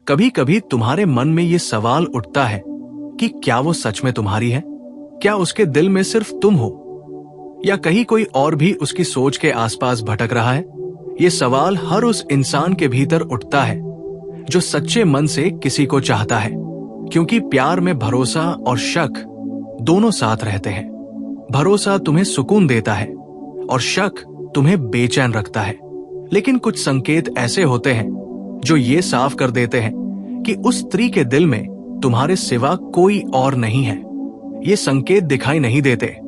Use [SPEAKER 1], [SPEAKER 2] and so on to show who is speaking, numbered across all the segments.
[SPEAKER 1] कभी कभी तुम्हारे मन में ये सवाल उठता है कि क्या वो सच में तुम्हारी है? क्या उसके दिल में सिर्फ तुम हो, या कहीं कोई और भी उसकी सोच के आसपास भटक रहा है? ये सवाल हर उस इंसान के भीतर उठता है जो सच्चे मन से किसी को चाहता है, क्योंकि प्यार में भरोसा और शक दोनों साथ रहते हैं। भरोसा तुम्हें सुकून देता है और शक तुम्हें बेचैन रखता है। लेकिन कुछ संकेत ऐसे होते हैं जो ये साफ कर देते हैं कि उस स्त्री के दिल में तुम्हारे सिवा कोई और नहीं है। ये संकेत दिखाई नहीं देते,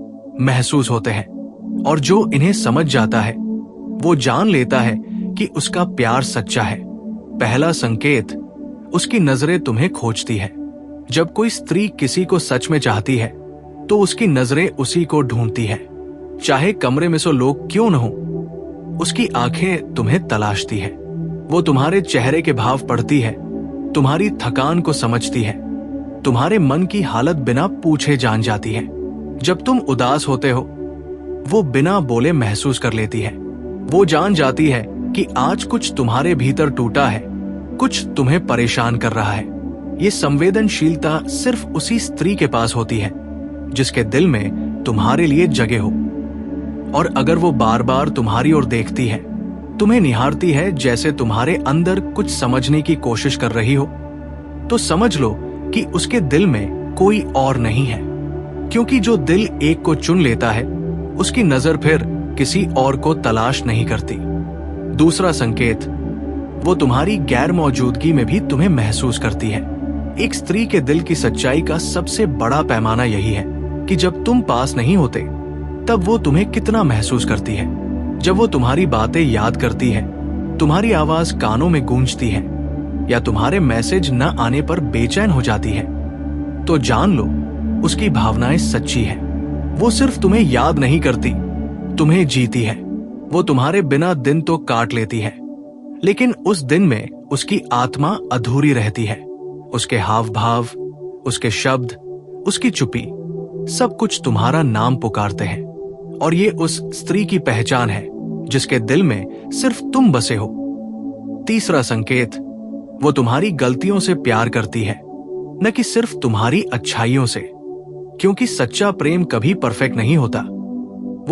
[SPEAKER 1] महसूस होते हैं, और जो इन्हें समझ जाता है वो जान लेता है कि उसका प्यार सच्चा है। पहला संकेत, उसकी नजरें तुम्हें खोजती है। जब कोई स्त्री किसी को सच में चाहती है तो उसकी नजरें उसी को ढूंढती है, चाहे कमरे में 100 लोग क्यों न हो। उसकी आंखें तुम्हें तलाशती है। वो तुम्हारे चेहरे के भाव पढ़ती है, तुम्हारी थकान को समझती है, तुम्हारे मन की हालत बिना पूछे जान जाती है। जब तुम उदास होते हो वो बिना बोले महसूस कर लेती है। वो जान जाती है कि आज कुछ तुम्हारे भीतर टूटा है, कुछ तुम्हें परेशान कर रहा है। ये संवेदनशीलता सिर्फ उसी स्त्री के पास होती है जिसके दिल में तुम्हारे लिए जगह हो। और अगर वो बार बार तुम्हारी ओर देखती है, तुम्हें निहारती है जैसे तुम्हारे अंदर कुछ समझने की कोशिश कर रही हो, तो समझ लो कि उसके दिल में कोई और नहीं है। क्योंकि जो दिल एक को चुन लेता है उसकी नजर फिर किसी और को तलाश नहीं करती। दूसरा संकेत, वो तुम्हारी गैर मौजूदगी में भी तुम्हें महसूस करती है। एक स्त्री के दिल की सच्चाई का सबसे बड़ा पैमाना यही है कि जब तुम पास नहीं होते तब वो तुम्हें कितना महसूस करती है। जब वो तुम्हारी बातें याद करती है, तुम्हारी आवाज कानों में गूंजती है, या तुम्हारे मैसेज न आने पर बेचैन हो जाती है, तो जान लो उसकी भावनाएं सच्ची है। वो सिर्फ तुम्हें याद नहीं करती, तुम्हें जीती है। वो तुम्हारे बिना दिन तो काट लेती है, लेकिन उस दिन में उसकी आत्मा अधूरी रहती है। उसके हाव भाव, उसके शब्द, उसकी चुप्पी, सब कुछ तुम्हारा नाम पुकारते हैं। और ये उस स्त्री की पहचान है जिसके दिल में सिर्फ तुम बसे हो। तीसरा संकेत, वो तुम्हारी गलतियों से प्यार करती है, न कि सिर्फ तुम्हारी अच्छाइयों से। क्योंकि सच्चा प्रेम कभी परफेक्ट नहीं होता।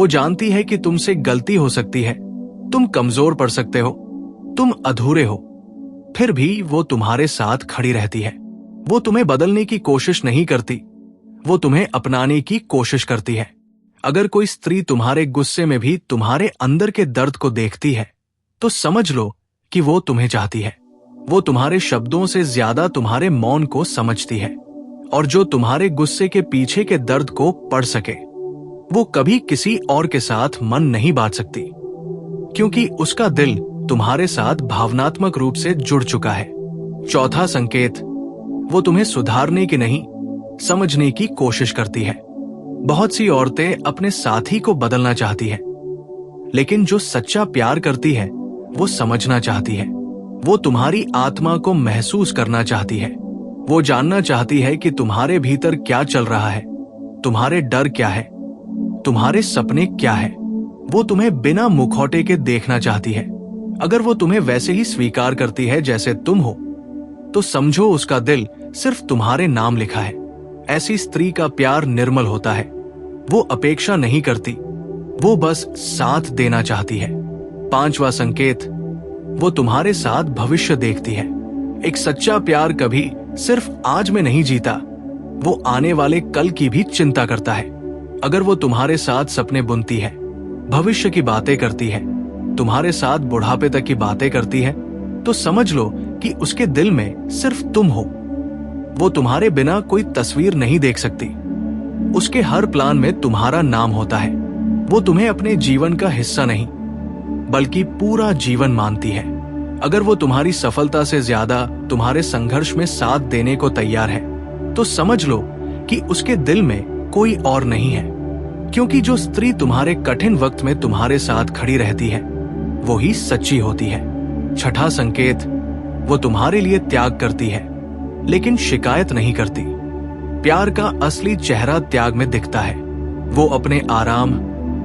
[SPEAKER 1] वो जानती है कि तुमसे गलती हो सकती है, तुम कमजोर पड़ सकते हो, तुम अधूरे हो, फिर भी वो तुम्हारे साथ खड़ी रहती है। वो तुम्हें बदलने की कोशिश नहीं करती, वो तुम्हें अपनाने की कोशिश करती है। अगर कोई स्त्री तुम्हारे गुस्से में भी तुम्हारे अंदर के दर्द को देखती है, तो समझ लो कि वो तुम्हें चाहती है। वो तुम्हारे शब्दों से ज्यादा तुम्हारे मौन को समझती है, और जो तुम्हारे गुस्से के पीछे के दर्द को पढ़ सके वो कभी किसी और के साथ मन नहीं बांट सकती, क्योंकि उसका दिल तुम्हारे साथ भावनात्मक रूप से जुड़ चुका है। चौथा संकेत, वो तुम्हें सुधारने की नहीं, समझने की कोशिश करती है। बहुत सी औरतें अपने साथी को बदलना चाहती हैं, लेकिन जो सच्चा प्यार करती है वो समझना चाहती है। वो तुम्हारी आत्मा को महसूस करना चाहती है। वो जानना चाहती है कि तुम्हारे भीतर क्या चल रहा है, तुम्हारे डर क्या है, तुम्हारे सपने क्या है। वो तुम्हें बिना मुखौटे के देखना चाहती है। अगर वो तुम्हें वैसे ही स्वीकार करती है जैसे तुम हो, तो समझो उसका दिल सिर्फ तुम्हारे नाम लिखा है। ऐसी स्त्री का प्यार निर्मल होता है। वो अपेक्षा नहीं करती, वो बस साथ देना चाहती है। पांचवा संकेत, वो तुम्हारे साथ भविष्य देखती है। एक सच्चा प्यार कभी सिर्फ आज में नहीं जीता, वो आने वाले कल की भी चिंता करता है। अगर वो तुम्हारे साथ सपने बुनती है, भविष्य की बातें करती है, तुम्हारे साथ बुढ़ापे तक की बातें करती है, तो समझ लो कि उसके दिल में सिर्फ तुम हो। वो तुम्हारे बिना कोई तस्वीर नहीं देख सकती। उसके हर प्लान में तुम्हारा नाम होता है। वो तुम्हें अपने जीवन का हिस्सा नहीं, बल्कि पूरा जीवन मानती है। अगर वो तुम्हारी सफलता से ज्यादा तुम्हारे संघर्ष में साथ देने को तैयार है, तो समझ लो कि उसके दिल में कोई और नहीं है। क्योंकि जो स्त्री तुम्हारे कठिन वक्त में तुम्हारे साथ खड़ी रहती है, वो ही सच्ची होती है। छठा संकेत, वो तुम्हारे लिए त्याग करती है, लेकिन शिकायत नहीं करती। प्यार का असली चेहरा त्याग में दिखता है। वो अपने आराम,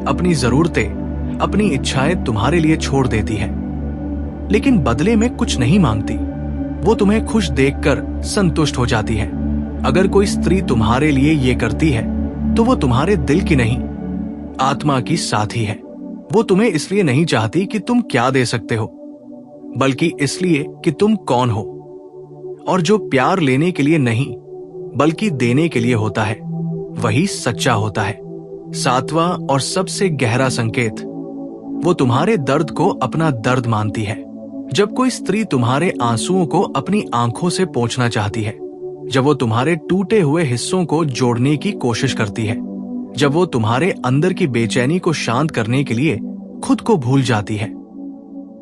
[SPEAKER 1] अपनी जरूरतें, अपनी इच्छाएं तुम्हारे लिए छोड़ देती है, लेकिन बदले में कुछ नहीं मांगती। वो तुम्हें खुश देखकर संतुष्ट हो जाती है। अगर कोई स्त्री तुम्हारे लिए ये करती है तो वो तुम्हारे दिल की नहीं, आत्मा की साथी है। वो तुम्हें इसलिए नहीं चाहती कि तुम क्या दे सकते हो, बल्कि इसलिए कि तुम कौन हो। और जो प्यार लेने के लिए नहीं बल्कि देने के लिए होता है वही सच्चा होता है। सातवां और सबसे गहरा संकेत, वो तुम्हारे दर्द को अपना दर्द मानती है। जब कोई स्त्री तुम्हारे आंसुओं को अपनी आंखों से पोंछना चाहती है, जब वो तुम्हारे टूटे हुए हिस्सों को जोड़ने की कोशिश करती है, जब वो तुम्हारे अंदर की बेचैनी को शांत करने के लिए खुद को भूल जाती है,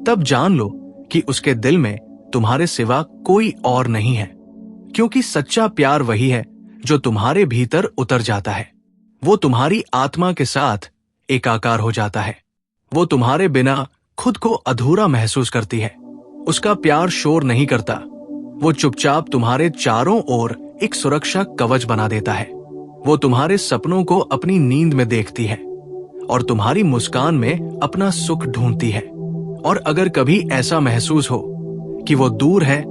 [SPEAKER 1] तब जान लो कि उसके दिल में तुम्हारे सिवा कोई और नहीं है। क्योंकि सच्चा प्यार वही है जो तुम्हारे भीतर उतर जाता है। वो तुम्हारी आत्मा के साथ एकाकार हो जाता है। वो तुम्हारे बिना खुद को अधूरा महसूस करती है। उसका प्यार शोर नहीं करता, वो चुपचाप तुम्हारे चारों ओर एक सुरक्षा कवच बना देता है। वो तुम्हारे सपनों को अपनी नींद में देखती है और तुम्हारी मुस्कान में अपना सुख ढूंढती है। और अगर कभी ऐसा महसूस हो कि वो दूर है,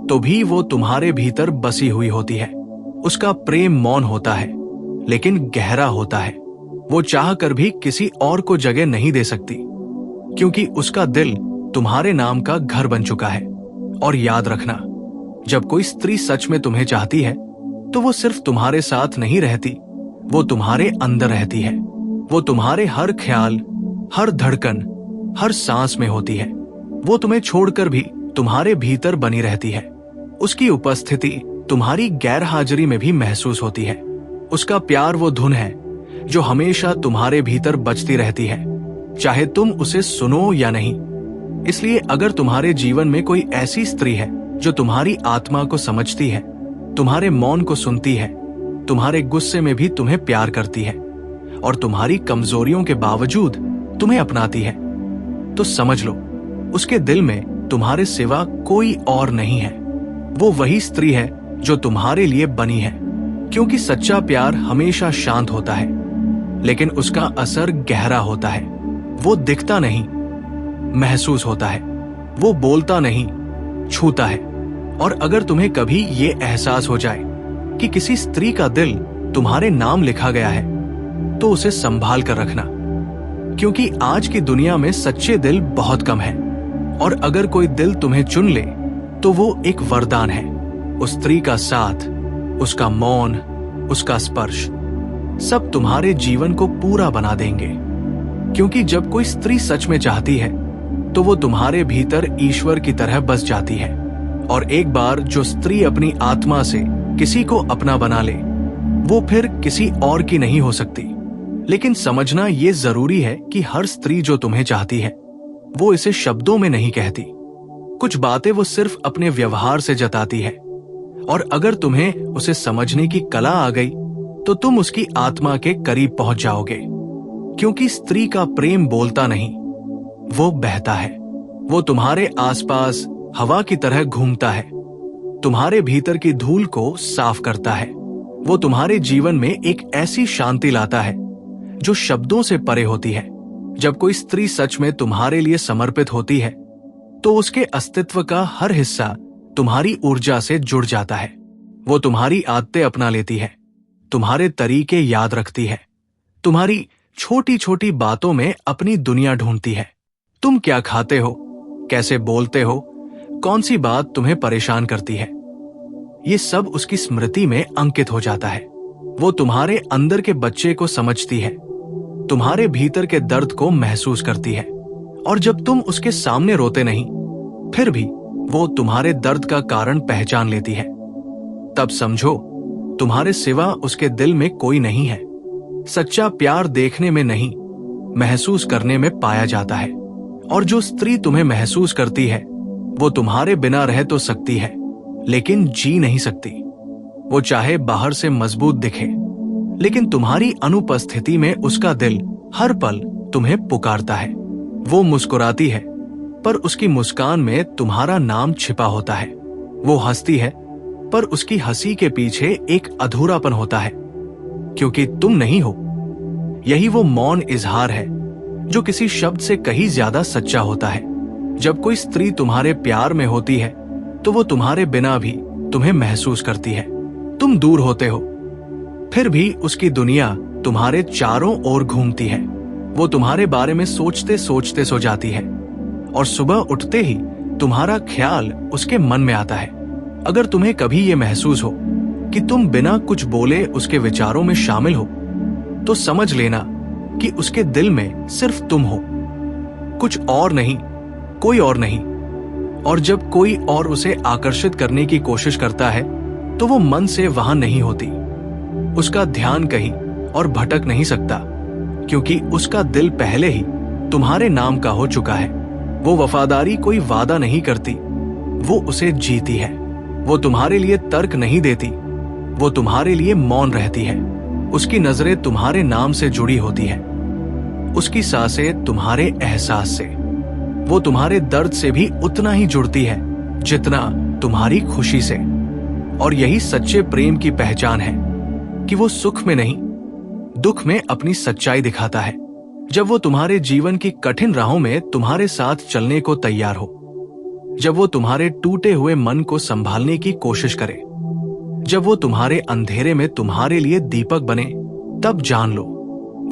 [SPEAKER 1] तो भी वो तुम्हारे भीतर बसी हुई होती है। उसका प्रेम मौन होता है लेकिन गहरा होता है। वो चाह कर भी किसी और को जगह नहीं दे सकती, क्योंकि उसका दिल तुम्हारे नाम का घर बन चुका है। और याद रखना, जब कोई स्त्री सच में तुम्हें चाहती है तो वो सिर्फ तुम्हारे साथ नहीं रहती, वो तुम्हारे अंदर रहती है। वो तुम्हारे हर ख्याल, हर धड़कन, हर सांस में होती है। वो तुम्हें छोड़कर भी तुम्हारे भीतर बनी रहती है। उसकी उपस्थिति तुम्हारी गैर हाजिरी में भी महसूस होती है। उसका प्यार वो धुन है जो हमेशा तुम्हारे भीतर बजती रहती है, चाहे तुम उसे सुनो या नहीं। इसलिए अगर तुम्हारे जीवन में कोई ऐसी स्त्री है जो तुम्हारी आत्मा को समझती है, तुम्हारे मौन को सुनती है, तुम्हारे गुस्से में भी तुम्हें प्यार करती है और तुम्हारी कमजोरियों के बावजूद तुम्हें अपनाती है, तो समझ लो उसके दिल में तुम्हारे सिवा कोई और नहीं है। वो वही स्त्री है जो तुम्हारे लिए बनी है। क्योंकि सच्चा प्यार हमेशा शांत होता है, लेकिन उसका असर गहरा होता है। वो दिखता नहीं, महसूस होता है। वो बोलता नहीं, छूता है। और अगर तुम्हें कभी ये एहसास हो जाए कि किसी स्त्री का दिल तुम्हारे नाम लिखा गया है, तो उसे संभाल कर रखना, क्योंकि आज की दुनिया में सच्चे दिल बहुत कम है। और अगर कोई दिल तुम्हें चुन ले तो वो एक वरदान है। उस स्त्री का साथ, उसका मौन, उसका स्पर्श, सब तुम्हारे जीवन को पूरा बना देंगे। क्योंकि जब कोई स्त्री सच में चाहती है तो वो तुम्हारे भीतर ईश्वर की तरह बस जाती है। और एक बार जो स्त्री अपनी आत्मा से किसी को अपना बना ले, वो फिर किसी और की नहीं हो सकती। लेकिन समझना ये जरूरी है कि हर स्त्री जो तुम्हें चाहती है, वो इसे शब्दों में नहीं कहती। कुछ बातें वो सिर्फ अपने व्यवहार से जताती है। और अगर तुम्हें उसे समझने की कला आ गई तो तुम उसकी आत्मा के करीब पहुंच जाओगे। क्योंकि स्त्री का प्रेम बोलता नहीं, वो बहता है। वो तुम्हारे आसपास हवा की तरह घूमता है, तुम्हारे भीतर की धूल को साफ करता है। वो तुम्हारे जीवन में एक ऐसी शांति लाता है जो शब्दों से परे होती है। जब कोई स्त्री सच में तुम्हारे लिए समर्पित होती है तो उसके अस्तित्व का हर हिस्सा तुम्हारी ऊर्जा से जुड़ जाता है। वो तुम्हारी आदतें अपना लेती है, तुम्हारे तरीके याद रखती है, तुम्हारी छोटी छोटी बातों में अपनी दुनिया ढूंढती है। तुम क्या खाते हो, कैसे बोलते हो, कौन सी बात तुम्हें परेशान करती है, ये सब उसकी स्मृति में अंकित हो जाता है। वो तुम्हारे अंदर के बच्चे को समझती है, तुम्हारे भीतर के दर्द को महसूस करती है। और जब तुम उसके सामने रोते नहीं, फिर भी वो तुम्हारे दर्द का कारण पहचान लेती है। तब समझो, तुम्हारे सिवा उसके दिल में कोई नहीं है। सच्चा प्यार देखने में नहीं, महसूस करने में पाया जाता है। और जो स्त्री तुम्हें महसूस करती है, वो तुम्हारे बिना रह तो सकती है, लेकिन जी नहीं सकती। वो चाहे बाहर से मजबूत दिखे, लेकिन तुम्हारी अनुपस्थिति में उसका दिल हर पल तुम्हें पुकारता है। वो मुस्कुराती है, पर उसकी मुस्कान में तुम्हारा नाम छिपा होता है। वो हंसती है, पर उसकी हंसी के पीछे एक अधूरापन होता है, क्योंकि तुम नहीं हो। यही वो मौन इजहार है जो किसी शब्द से कहीं ज्यादा सच्चा होता है। जब कोई स्त्री तुम्हारे प्यार में होती है तो वो तुम्हारे बिना भी तुम्हें महसूस करती है। तुम दूर होते हो, फिर भी उसकी दुनिया तुम्हारे चारों ओर घूमती है। वो तुम्हारे बारे में सोचते सोचते सो जाती है और सुबह उठते ही तुम्हारा ख्याल उसके मन में आता है। अगर तुम्हें कभी ये महसूस हो कि तुम बिना कुछ बोले उसके विचारों में शामिल हो, तो समझ लेना कि उसके दिल में सिर्फ तुम हो, कुछ और नहीं, कोई और नहीं। और जब कोई और उसे आकर्षित करने की कोशिश करता है तो वो मन से वहां नहीं होती। उसका ध्यान कहीं और भटक नहीं सकता, क्योंकि उसका दिल पहले ही तुम्हारे नाम का हो चुका है। वो वफादारी कोई वादा नहीं करती, वो उसे जीती है। वो तुम्हारे लिए तर्क नहीं देती, वो तुम्हारे लिए मौन रहती है। उसकी नजरें तुम्हारे नाम से जुड़ी होती है, उसकी सांसें तुम्हारे एहसास से। वो तुम्हारे दर्द से भी उतना ही जुड़ती है जितना तुम्हारी खुशी से। और यही सच्चे प्रेम की पहचान है कि वो सुख में नहीं, दुख में अपनी सच्चाई दिखाता है। जब वो तुम्हारे जीवन की कठिन राहों में तुम्हारे साथ चलने को तैयार हो, जब वो तुम्हारे टूटे हुए मन को संभालने की कोशिश करे, जब वो तुम्हारे अंधेरे में तुम्हारे लिए दीपक बने, तब जान लो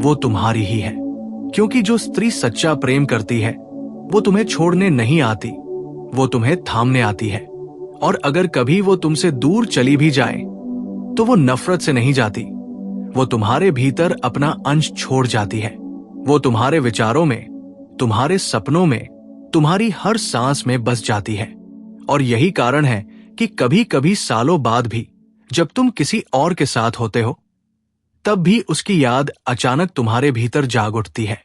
[SPEAKER 1] वो तुम्हारी ही है। क्योंकि जो स्त्री सच्चा प्रेम करती है वो तुम्हें छोड़ने नहीं आती, वो तुम्हें थामने आती है। और अगर कभी वो तुमसे दूर चली भी जाए तो वो नफरत से नहीं जाती, वो तुम्हारे भीतर अपना अंश छोड़ जाती है। वो तुम्हारे विचारों में, तुम्हारे सपनों में, तुम्हारी हर सांस में बस जाती है। और यही कारण है कि कभी कभी सालों बाद भी जब तुम किसी और के साथ होते हो, तब भी उसकी याद अचानक तुम्हारे भीतर जाग उठती है।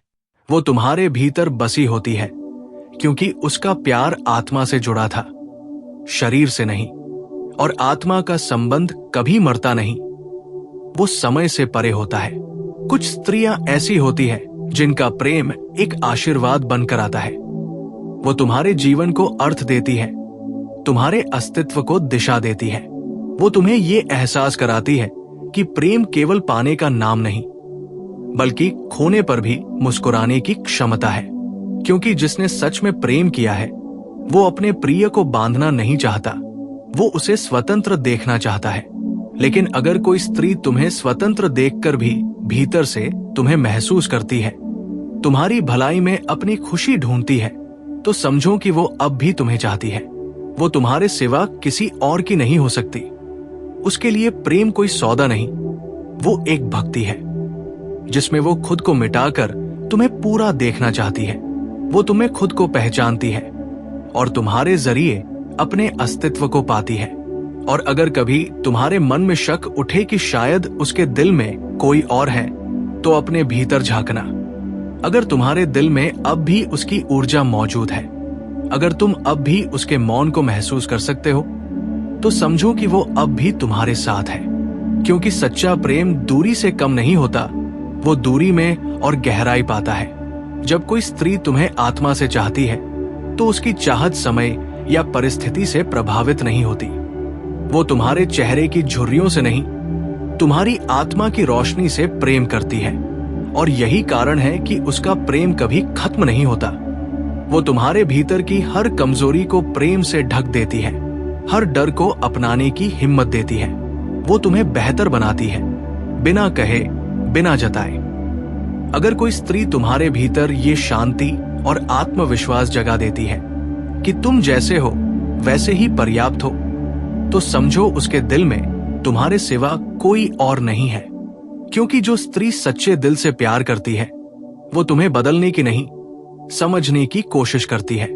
[SPEAKER 1] वो तुम्हारे भीतर बसी होती है, क्योंकि उसका प्यार आत्मा से जुड़ा था, शरीर से नहीं। और आत्मा का संबंध कभी मरता नहीं, वो समय से परे होता है। कुछ स्त्रियां ऐसी होती है जिनका प्रेम एक आशीर्वाद बनकर आता है। वो तुम्हारे जीवन को अर्थ देती है, तुम्हारे अस्तित्व को दिशा देती है। वो तुम्हें ये एहसास कराती है कि प्रेम केवल पाने का नाम नहीं, बल्कि खोने पर भी मुस्कुराने की क्षमता है। क्योंकि जिसने सच में प्रेम किया है वो अपने प्रिय को बांधना नहीं चाहता, वो उसे स्वतंत्र देखना चाहता है। लेकिन अगर कोई स्त्री तुम्हें स्वतंत्र देखकर भी भीतर से तुम्हें महसूस करती है, तुम्हारी भलाई में अपनी खुशी ढूंढती है, तो समझो कि वो अब भी तुम्हें चाहती है। वो तुम्हारे सिवा किसी और की नहीं हो सकती। उसके लिए प्रेम कोई सौदा नहीं, वो एक भक्ति है जिसमें वो खुद को मिटाकर तुम्हें पूरा देखना चाहती है। वो तुम्हें खुद को पहचानती है और तुम्हारे जरिए अपने अस्तित्व को पाती है। और अगर कभी तुम्हारे मन में शक उठे कि शायद उसके दिल में कोई और है, तो अपने भीतर झांकना। अगर तुम्हारे दिल में अब भी उसकी ऊर्जा मौजूद है, अगर तुम अब भी उसके मौन को महसूस कर सकते हो, तो समझो कि वो अब भी तुम्हारे साथ है। क्योंकि सच्चा प्रेम दूरी से कम नहीं होता, वो दूरी में और गहराई पाता है। जब कोई स्त्री तुम्हें आत्मा से चाहती है तो उसकी चाहत समय या परिस्थिति से प्रभावित नहीं होती। वो तुम्हारे चेहरे की झुर्रियों से नहीं, तुम्हारी आत्मा की रोशनी से प्रेम करती है। और यही कारण है कि उसका प्रेम कभी खत्म नहीं होता। वो तुम्हारे भीतर की हर कमजोरी को प्रेम से ढक देती है, हर डर को अपनाने की हिम्मत देती है। वो तुम्हें बेहतर बनाती है, बिना कहे, बिना जताए। अगर कोई स्त्री तुम्हारे भीतर ये शांति और आत्मविश्वास जगा देती है कि तुम जैसे हो वैसे ही पर्याप्त हो, तो समझो उसके दिल में तुम्हारे सिवा कोई और नहीं है। क्योंकि जो स्त्री सच्चे दिल से प्यार करती है वो तुम्हें बदलने की नहीं, समझने की कोशिश करती है।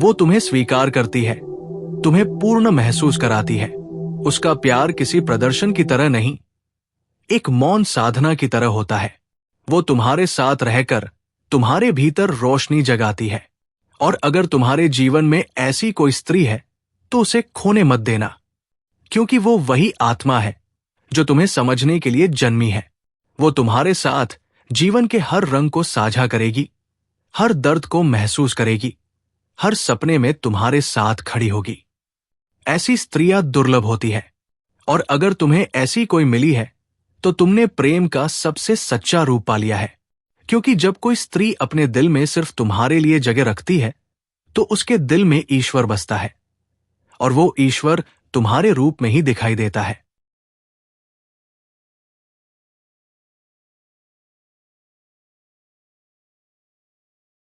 [SPEAKER 1] वो तुम्हें स्वीकार करती है, तुम्हें पूर्ण महसूस कराती है। उसका प्यार किसी प्रदर्शन की तरह नहीं, एक मौन साधना की तरह होता है। वो तुम्हारे साथ रहकर तुम्हारे भीतर रोशनी जगाती है। और अगर तुम्हारे जीवन में ऐसी कोई स्त्री है तो उसे खोने मत देना, क्योंकि वो वही आत्मा है जो तुम्हें समझने के लिए जन्मी है। वो तुम्हारे साथ जीवन के हर रंग को साझा करेगी, हर दर्द को महसूस करेगी, हर सपने में तुम्हारे साथ खड़ी होगी। ऐसी स्त्रियां दुर्लभ होती है, और अगर तुम्हें ऐसी कोई मिली है तो तुमने प्रेम का सबसे सच्चा रूप पा लिया है। क्योंकि जब कोई स्त्री अपने दिल में सिर्फ तुम्हारे लिए जगह रखती है तो उसके दिल में ईश्वर बसता है। और वो ईश्वर तुम्हारे रूप में ही दिखाई देता है।